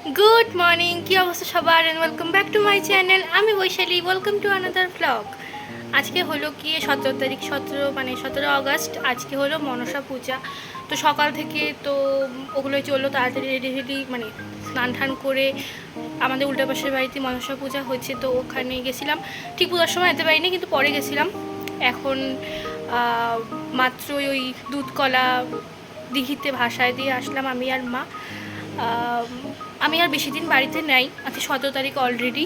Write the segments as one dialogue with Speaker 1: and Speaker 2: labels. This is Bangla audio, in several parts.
Speaker 1: গুড মর্নিং, কি অবস্থা সবার, and welcome back to my channel. আমি Baishali, welcome to another blog. আজকে হলো কি 17 তারিখ, 17 আগস্ট। আজকে হলো মনসা পূজা। তো সকাল থেকে তো ওগুলোই চললো, তাড়াতাড়ি রেডি রেডি মানে স্নান টান করে আমাদের উল্টা পাশের বাড়িতে মনসা পূজা হচ্ছে, তো ওখানে গেছিলাম। ঠিক পূজার সময় যেতে পারিনি, কিন্তু পরে গেছিলাম। এখন মাত্রই ওই দুধ কলা দিঘিতে ভাসায় দিয়ে আসলাম আমি আর মা। আমি আর বেশি দিন বাড়িতে নেই, আজকে 17 তারিখ অলরেডি।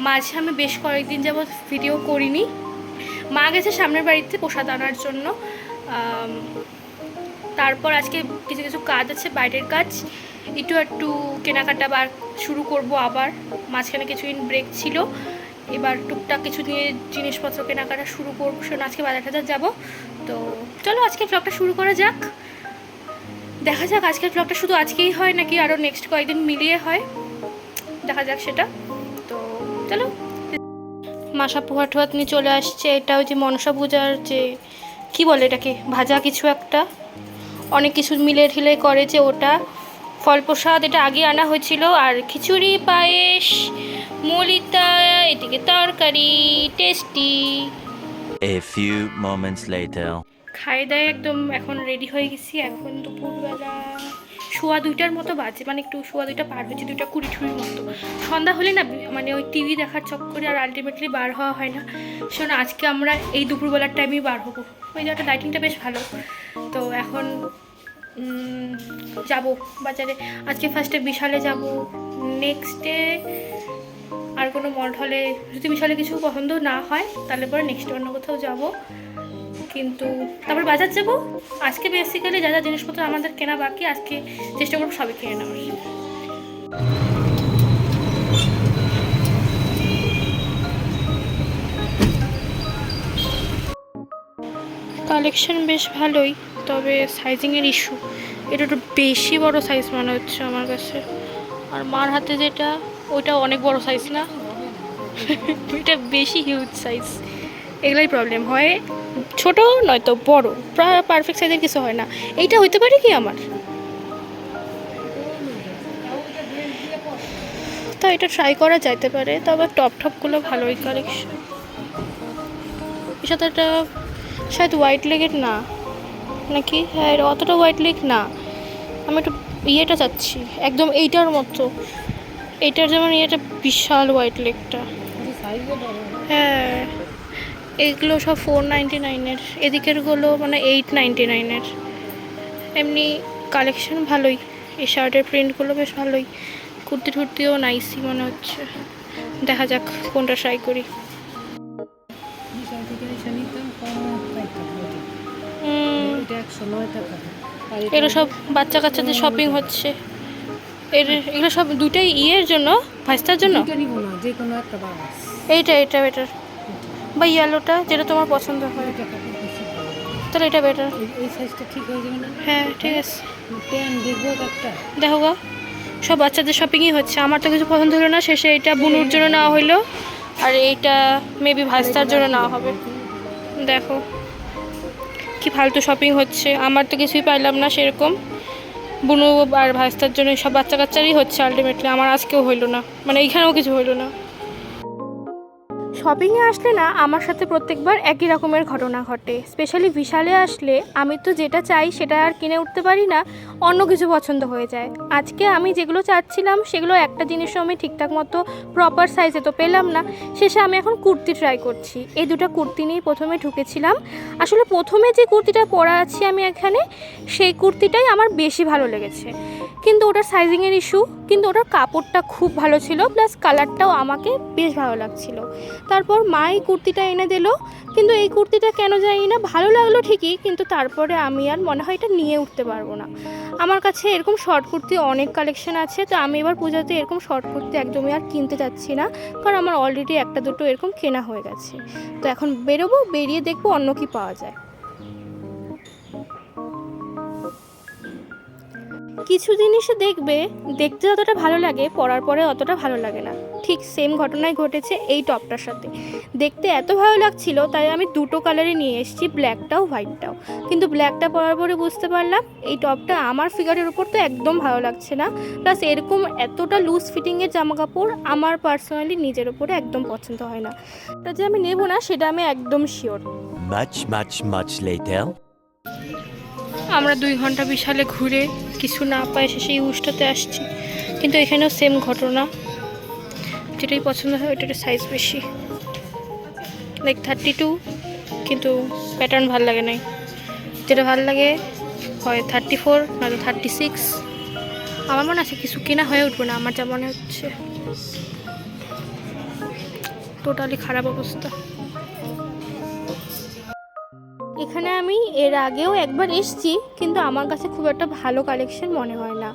Speaker 1: মাঝে আমি বেশ কয়েকদিন যাবৎ ভিডিও করিনি। মা গেছে সামনের বাড়িতে প্রসাদ আনার জন্য। তারপর আজকে কিছু কিছু কাজ আছে, বাইরের কাজ, একটু একটু কেনাকাটা বার শুরু করব আবার। মাঝখানে কিছুদিন ব্রেক ছিল, এবার টুকটাক কিছু নিয়ে জিনিসপত্র কেনাকাটা শুরু করবো। শোনো, আজকে বাজার টাজার যাবো। তো চলো আজকে ব্লগটা শুরু করা যাক। দেখা যাক আজকের ব্লগটা শুধু আজকেই হয় নাকি আরও নেক্সট কয়েকদিন মিলিয়ে হয়, দেখা যাক সেটা। তো চলো। মাসা পোহা টোহাত নিয়ে চলে আসছে। এটা ওই যে মনসা পূজার যে কি বলে এটাকে, ভাজা কিছু একটা, অনেক কিছু মিলে ঢিলে করে যে ওটা। ফল প্রসাদ এটা আগে আনা হয়েছিল, আর খিচুড়ি, পায়েস, মলিতা, এদিকে তরকারি, tasty.
Speaker 2: A few moments later.
Speaker 1: খাই দায় একদম এখন রেডি হয়ে গেছি। এখন দুপুরবেলা 1:15 মতো বাজে, মানে একটু 1:15 পার হয়েছে, 2:20 মতো। সন্ধ্যা হলে না মানে ওই টিভি দেখার চক্করে আর আলটিমেটলি বার হওয়া হয় না। শোনো, আজকে আমরা এই দুপুরবেলার টাইমেই বার হবো। ওই জায়গাটা লাইটিংটা বেশ ভালো। তো এখন যাব বাজারে। আজকে ফার্স্টে বিশালে যাব, নেক্সট ডে আর কোনো মল হলে, যদি বিশালে কিছু পছন্দ না হয় তাহলে পরে নেক্সট অন্য কোথাও যাব। কিন্তু তারপর বাজার যাব। আজকে বেসিক্যালি যা যা জিনিসপত্র আমাদের কেনা বাকি, আজকে চেষ্টা করবো সবই কিনে নেওয়ার। কালেকশন বেশ ভালোই, তবে সাইজিংয়ের ইস্যু। এটা একটু বেশি বড় সাইজ মনে হচ্ছে আমার কাছে। আর মার হাতে যেটা, ওইটা অনেক বড় সাইজ না, এটা বেশি হিউজ সাইজ। এগুলাই প্রবলেম হয়, ছোট নয়তো বড়, প্রায় পারফেক্ট সাইজের কিছু হয় না। এইটা হইতে পারে কি আমার, তো এটা ট্রাই করা যাইতে পারে। তবে টপ টপগুলো ভালোই কালেকশন। এর সাথে একটা শায়দ হোয়াইট লেগের না নাকি, হ্যাঁ অতটা হোয়াইট লেগ না। আমি একটু ইয়েটা চাচ্ছি, একদম এইটার মতো। এইটার যেমন ইয়েটা বিশাল হোয়াইট লেগটা। হ্যাঁ, এইগুলো সব 499-এর, এদিকেরগুলো মানে 899-এর। এমনি কালেকশন ভালোই, এই শার্টের প্রিন্টগুলো বেশ ভালোই। কুর্তি টুর্তিও নাইসই মনে হচ্ছে। দেখা যাক কোনটা ট্রাই করি। এগুলো সব বাচ্চা কাচ্চাদের শপিং হচ্ছে। এগুলো সব দুইটাই ইয়ের জন্য, ভাইস্তার জন্য। এইটা এটা বেটার, বা ইয়েলোটা যেটা তোমার পছন্দ হয়, তাহলে এটা বেটার। হ্যাঁ ঠিক আছে, দেখো গা, সব বাচ্চাদের শপিংই হচ্ছে। আমার তো কিছু পছন্দ হলো না, শেষে এটা বুনুর জন্য নেওয়া হইলো, আর এইটা মেবি ভাইস্তার জন্য নেওয়া হবে। দেখো কি ফালতু শপিং হচ্ছে, আমার তো কিছুই পাইলাম না সেরকম। বুনু আর ভাইস্তার জন্য সব বাচ্চা কাচ্চারই হচ্ছে আলটিমেটলি, আমার আজকেও হইলো না, মানে এইখানেও কিছু হইলো না। শপিংয়ে আসলে না আমার সাথে প্রত্যেকবার একই রকমের ঘটনা ঘটে। স্পেশালি বিশালে আসলে আমি তো যেটা চাই সেটা আর কিনে উঠতে পারি না, অন্য কিছু পছন্দ হয়ে যায়। আজকে আমি যেগুলো চাচ্ছিলাম সেগুলো একটা জিনিসও আমি ঠিকঠাক মতো প্রপার সাইজে তো পেলাম না। শেষে আমি এখন কুর্তি ট্রাই করছি। এই দুটো কুর্তি নিয়েই প্রথমে ঢুকেছিলাম। আসলে প্রথমে যে কুর্তিটা পরা আছি আমি এখানে, সেই কুর্তিটাই আমার বেশি ভালো লেগেছে, কিন্তু ওটার সাইজিংয়ের ইস্যু। কিন্তু ওটার কাপড়টা খুব ভালো ছিল, প্লাস কালারটাও আমাকে বেশ ভালো লাগছিল। তারপর মা এই কুর্তিটা এনে দিল, কিন্তু এই কুর্তিটা কেন জানি না ভালো লাগলো ঠিকই, কিন্তু তারপরে আমি আর মনে হয় এটা নিয়ে উঠতে পারবো না। আমার কাছে এরকম শর্ট কুর্তি অনেক কালেকশন আছে, তো আমি এবার পুজোতে এরকম শর্ট কুর্তি একদমই আর কিনতে চাচ্ছি না, কারণ আমার অলরেডি একটা দুটো এরকম কেনা হয়ে গেছে। তো এখন বেরোবো, বেরিয়ে দেখবো অন্য কি পাওয়া যায়। কিছু জিনিসে দেখবে দেখতে যতটা ভালো লাগে পরার পরে অতটা ভালো লাগে না। ঠিক সেম ঘটনাই ঘটেছে এই টপটার সাথে। দেখতে এত ভালো লাগছিল তাই আমি দুটো কালারে নিয়ে এসেছি, ব্ল্যাকটাও হোয়াইটটাও। কিন্তু ব্ল্যাকটা পরার পরে বুঝতে পারলাম এই টপটা আমার ফিগারের উপর তো একদম ভালো লাগছে না, প্লাস এরকম এতটা লুজ ফিটিংয়ের জামা কাপড় আমার পার্সোনালি নিজের উপরে একদম পছন্দ হয় না। এটা যে আমি নেব না সেটা আমি একদম শিওর।
Speaker 2: Much later.
Speaker 1: আমরা 2 ঘন্টা বিশালে ঘুরে কিছু না পাই শেষে ইউজটাতে আসছি, কিন্তু এখানেও সেম ঘটনা। যেটাই পছন্দ হয় ওইটার সাইজ বেশি, লাইক 32, কিন্তু প্যাটার্ন ভালো লাগে নাই। যেটা ভালো লাগে হয় 34 নয়তো 36। আমার মনে আছে কিছু কেনা হয়ে উঠবে না আমার, যা মনে হচ্ছে। টোটালি খারাপ অবস্থা। এখানে আমি এর আগেও একবার এসেছি, কিন্তু আমার কাছে খুব একটা ভালো কালেকশন মনে হয় না।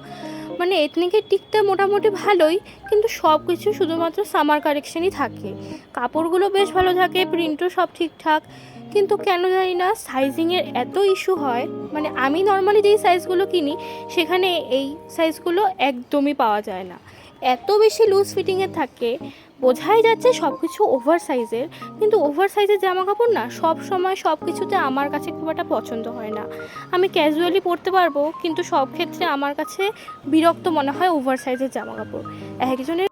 Speaker 1: মানে এথনিকের দিকটা মোটামুটি ভালোই, কিন্তু সব কিছু শুধুমাত্র সামার কালেকশনই থাকে। কাপড়গুলো বেশ ভালো থাকে, প্রিন্টও সব ঠিকঠাক, কিন্তু কেন জানি না সাইজিংয়ের এত ইস্যু হয়। মানে আমি নর্মালি যেই সাইজগুলো কিনি সেখানে এই সাইজগুলো একদমই পাওয়া যায় না, এত বেশি লুজ ফিটিংয়ের থাকে। বোঝাই যাচ্ছে সব কিছু ওভার সাইজের, কিন্তু ওভার সাইজের জামা কাপড় না সব সময় সব কিছুতে আমার কাছে খুব একটা পছন্দ হয় না। আমি ক্যাজুয়ালি পরতে পারবো, কিন্তু সব ক্ষেত্রে আমার কাছে বিরক্ত মনে হয় ওভার সাইজের জামা কাপড় একজনের।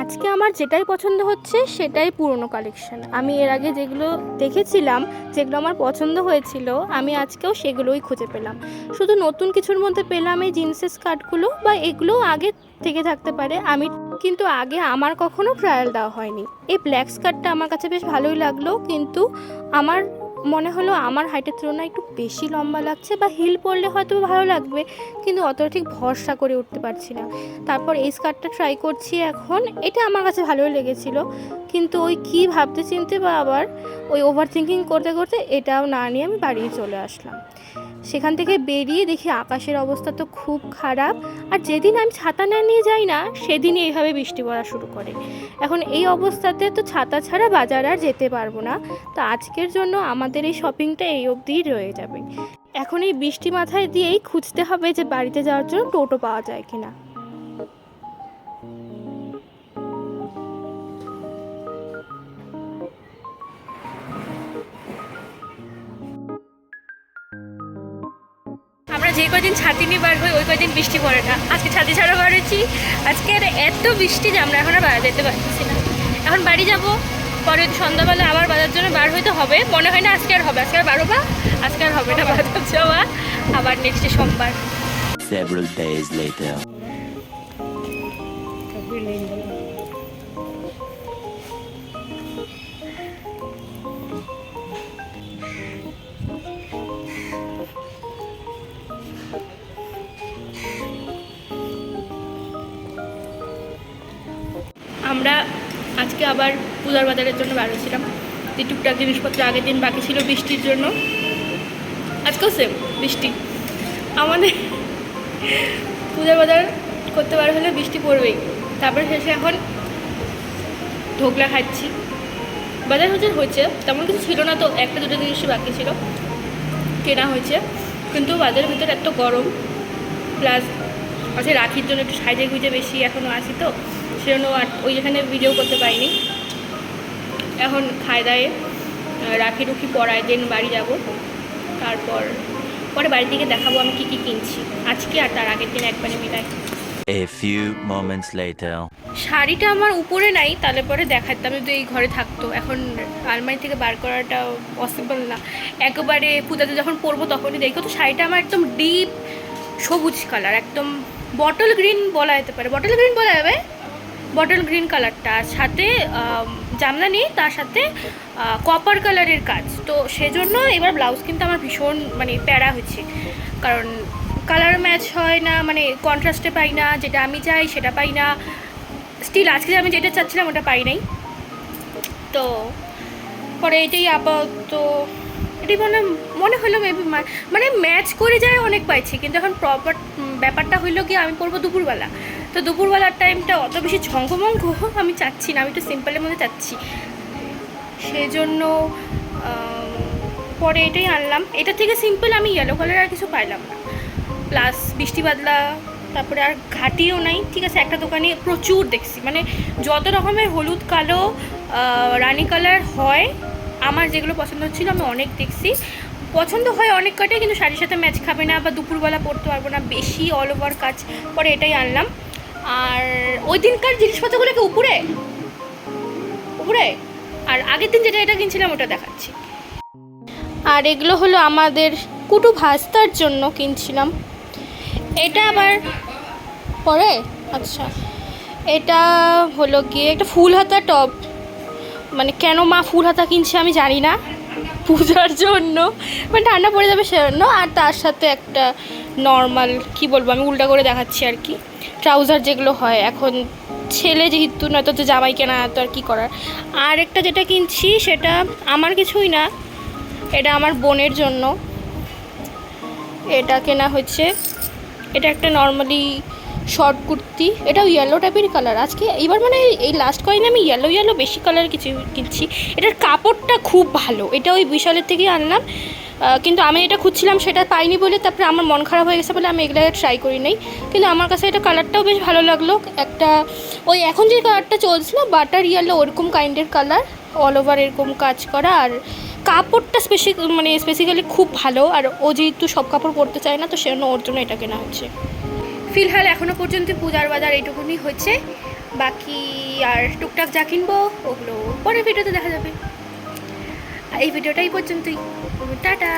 Speaker 1: আজকে আমার যেটাই পছন্দ হচ্ছে সেটাই পুরনো কালেকশন। আমি এর আগে যেগুলো দেখেছিলাম, যেগুলো আমার পছন্দ হয়েছিল, আমি আজকেও সেগুলোই খুঁজে পেলাম। শুধু নতুন কিছুর মধ্যে পেলাম এই জিন্সের স্কার্টগুলো, বা এগুলো আগে থেকে থাকতে পারে, আমি কিন্তু আগে আমার কখনো ট্রায়াল দেওয়া হয়নি। এই ব্ল্যাক স্কার্টটা আমার কাছে বেশ ভালোই লাগলো, কিন্তু আমার মনে হলো আমার হাইটের তুলনায় একটু বেশি লম্বা লাগছে, বা হিল পরলে হয়তো ভালো লাগবে, কিন্তু অতটা ঠিক ভরসা করে উঠতে পারছি না। তারপর এই স্কার্টটা ট্রাই করছি এখন, এটা আমার কাছে ভালোই লেগেছিল, কিন্তু ওই কী ভাবতে চিনতে বা আবার ওই ওভার থিঙ্কিং করতে করতে এটাও না নিয়ে আমি বাড়ি চলে আসলাম। সেখান থেকে বেরিয়ে দেখি আকাশের অবস্থা তো খুব খারাপ, আর যেদিন আমি ছাতা না নিয়ে যাই না সেদিনই এইভাবে বৃষ্টি পড়া শুরু করে। এখন এই অবস্থাতে তো ছাতা ছাড়া বাজার আর যেতে পারবো না, তো আজকের জন্য আমাদের এই শপিংটা এই অবধিই রয়ে যাবে। এখন এই বৃষ্টি মাথায় দিয়েই খুঁজতে হবে যে বাড়িতে যাওয়ার জন্য টোটো পাওয়া যায় কিনা। আমরা যে কদিন ছাতি নিয়ে বার হই ওই কদিন বৃষ্টি পড়ে না। আজকে ছাতি ছাড়া বার হয়েছি, আজকে আর এত বৃষ্টি যে আমরা এখন আর বাজার যেতে পারছি না। এখন বাড়ি যাব, পরে সন্ধ্যাবেলা আবার বাজার জন্য বার হইতে হবে। মনে হয় না আজকে আর হবে, আজকে আর বারো বা আজকে আর হবে না বাজার যাওয়া, আবার নেক্সট সোমবার।
Speaker 2: Several days later.
Speaker 1: আমরা আজকে আবার পূজার বাজারের জন্য বার হয়েছিলাম। যে টুকটাক জিনিসপত্র আগের দিন বাকি ছিল বৃষ্টির জন্য, আজকেও সেম বৃষ্টি। আমাদের পূজার বাজার করতে বার হলে বৃষ্টি পড়বেই। তারপরে শেষে এখন ঢোকলা খাচ্ছি। বাজার হয়েছে তেমন কিছু ছিল না, তো একটা দুটো জিনিসই বাকি ছিল, কেনা হয়েছে। কিন্তু বাজারের ভিতরে এত গরম, প্লাস আজকে রাখির জন্য একটু সাইজে গুজে বেশি এখনও আসি, তো সেজন্য আর ওই যেখানে ভিডিও করতে পারিনি। এখন খায় দায়ে রাখি রুখি পরায় দেন বাড়ি যাব, তারপর পরে বাড়ির দিকে দেখাবো আমি কী কী কিনছি আজকে আর তার আগের দিন একবারে মিলাই।
Speaker 2: A few moments later.
Speaker 1: শাড়িটা আমার উপরে নাই, তাহলে পরে দেখাতাম যদি এই ঘরে থাকতো। এখন আলমারি থেকে বার করাটা পসিবল না, একেবারে পূজাতে যখন পরবো তখনই দেখো। তো শাড়িটা আমার একদম ডিপ সবুজ কালার, একদম বটল গ্রিন বলা যেতে পারে, বটল গ্রিন বলা যাবে, বটল গ্রিন কালারটা। আর সাথে জামদানি, তার সাথে কপার কালারের কাজ। তো সেজন্য এবার ব্লাউজ কিন্তু আমার ভীষণ মানে প্যারা হচ্ছে, কারণ কালার ম্যাচ হয় না, মানে কন্ট্রাস্টে পাই না, যেটা আমি চাই সেটা পাই না। স্টিল আজকে আমি যেটা চাচ্ছিলাম ওটা পাই নাই। তো পরে এটাই আপাতত এটাই মনে হলো মেবি মানে ম্যাচ করে যায় অনেক পাইছি, কিন্তু এখন প্রপার ব্যাপারটা হইলো কি আমি পরবো দুপুরবেলা। তো দুপুরবেলার টাইমটা অত বেশি ঝঙ্কমঙ্ক আমি চাচ্ছি না, আমি একটু সিম্পলের মধ্যে চাচ্ছি। সেজন্য পরে এটাই আনলাম। এটা থেকে সিম্পল আমি ইয়েলো কালার আর কিছু পাইলাম না। প্লাস বৃষ্টি বাদলা, তারপরে আর ঘাটিও নাই। ঠিক আছে, একটা দোকানে প্রচুর দেখছি, মানে যত রকমের হলুদ, কালো, রানি কালার হয়, আমার যেগুলো পছন্দ হচ্ছিল আমি অনেক দেখছি। পছন্দ হয় অনেক কটাই, কিন্তু শাড়ির সাথে ম্যাচ খাবে না বা দুপুরবেলা পরতে পারবো না, বেশি অল ওভার কাজ পরে, এটাই আনলাম। আর ওই দিনকার জিনিসপত্রগুলো কি উপরে উপরে, আর আগের দিন যেটা এটা কিনছিলাম ওটা দেখাচ্ছি। আর এগুলো হলো আমাদের কুটু ভাস্তার জন্য কিনছিলাম। এটা আবার পরে, আচ্ছা এটা হলো গিয়ে একটা ফুল হাতা টপ, মানে কেন মা ফুল হাতা কিনছে আমি জানি না, পূজার জন্য, মানে ঠান্ডা পড়ে যাবে সেজন্য। আর তার সাথে একটা নর্মাল, কি বলবো আমি উল্টা করে দেখাচ্ছি আর কি, ট্রাউজার যেগুলো হয় এখন ছেলে যেহেতু, নয়তো তো জামাই কেনা, তো আর কী করার। আর একটা যেটা কিনছি সেটা আমার কিছুই না, এটা আমার বোনের জন্য। এটা কেনা হচ্ছে, এটা একটা নর্মালি শর্ট কুর্তি, এটাও ইয়েলো টাইপের কালার। আজকে এইবার মানে এই লাস্ট কয়েকদিন আমি ইয়েলো বেশি কালার কিছু কিনছি। এটার কাপড়টা খুব ভালো, এটা ওই বিশালের থেকেই আনলাম, কিন্তু আমি এটা খুঁজছিলাম সেটা পাইনি বলে, তারপরে আমার মন খারাপ হয়ে গেছে বলে আমি এগুলো ট্রাই করি নাই। কিন্তু আমার কাছে এটা কালারটাও বেশ ভালো লাগলো, একটা ওই এখন যে কালারটা চলছে না বাটার ইয়েলো, ওরকম কাইন্ডের কালার, অল ওভার এরকম কাজ করা। আর কাপড়টা স্পেসিক্যালি খুব ভালো, আর ও যেহেতু সব কাপড় পরতে চায় না, তো সেজন্য ওর জন্য এটা কেনা হচ্ছে। ফিলহাল এখনও পর্যন্ত পূজার বাজার এইটুকুনি হচ্ছে, বাকি আর টুকটাক যা কিনবো ওগুলো পরের ভিডিওতে দেখা যাবে। এই ভিডিওটা এই পর্যন্তই, টাটা।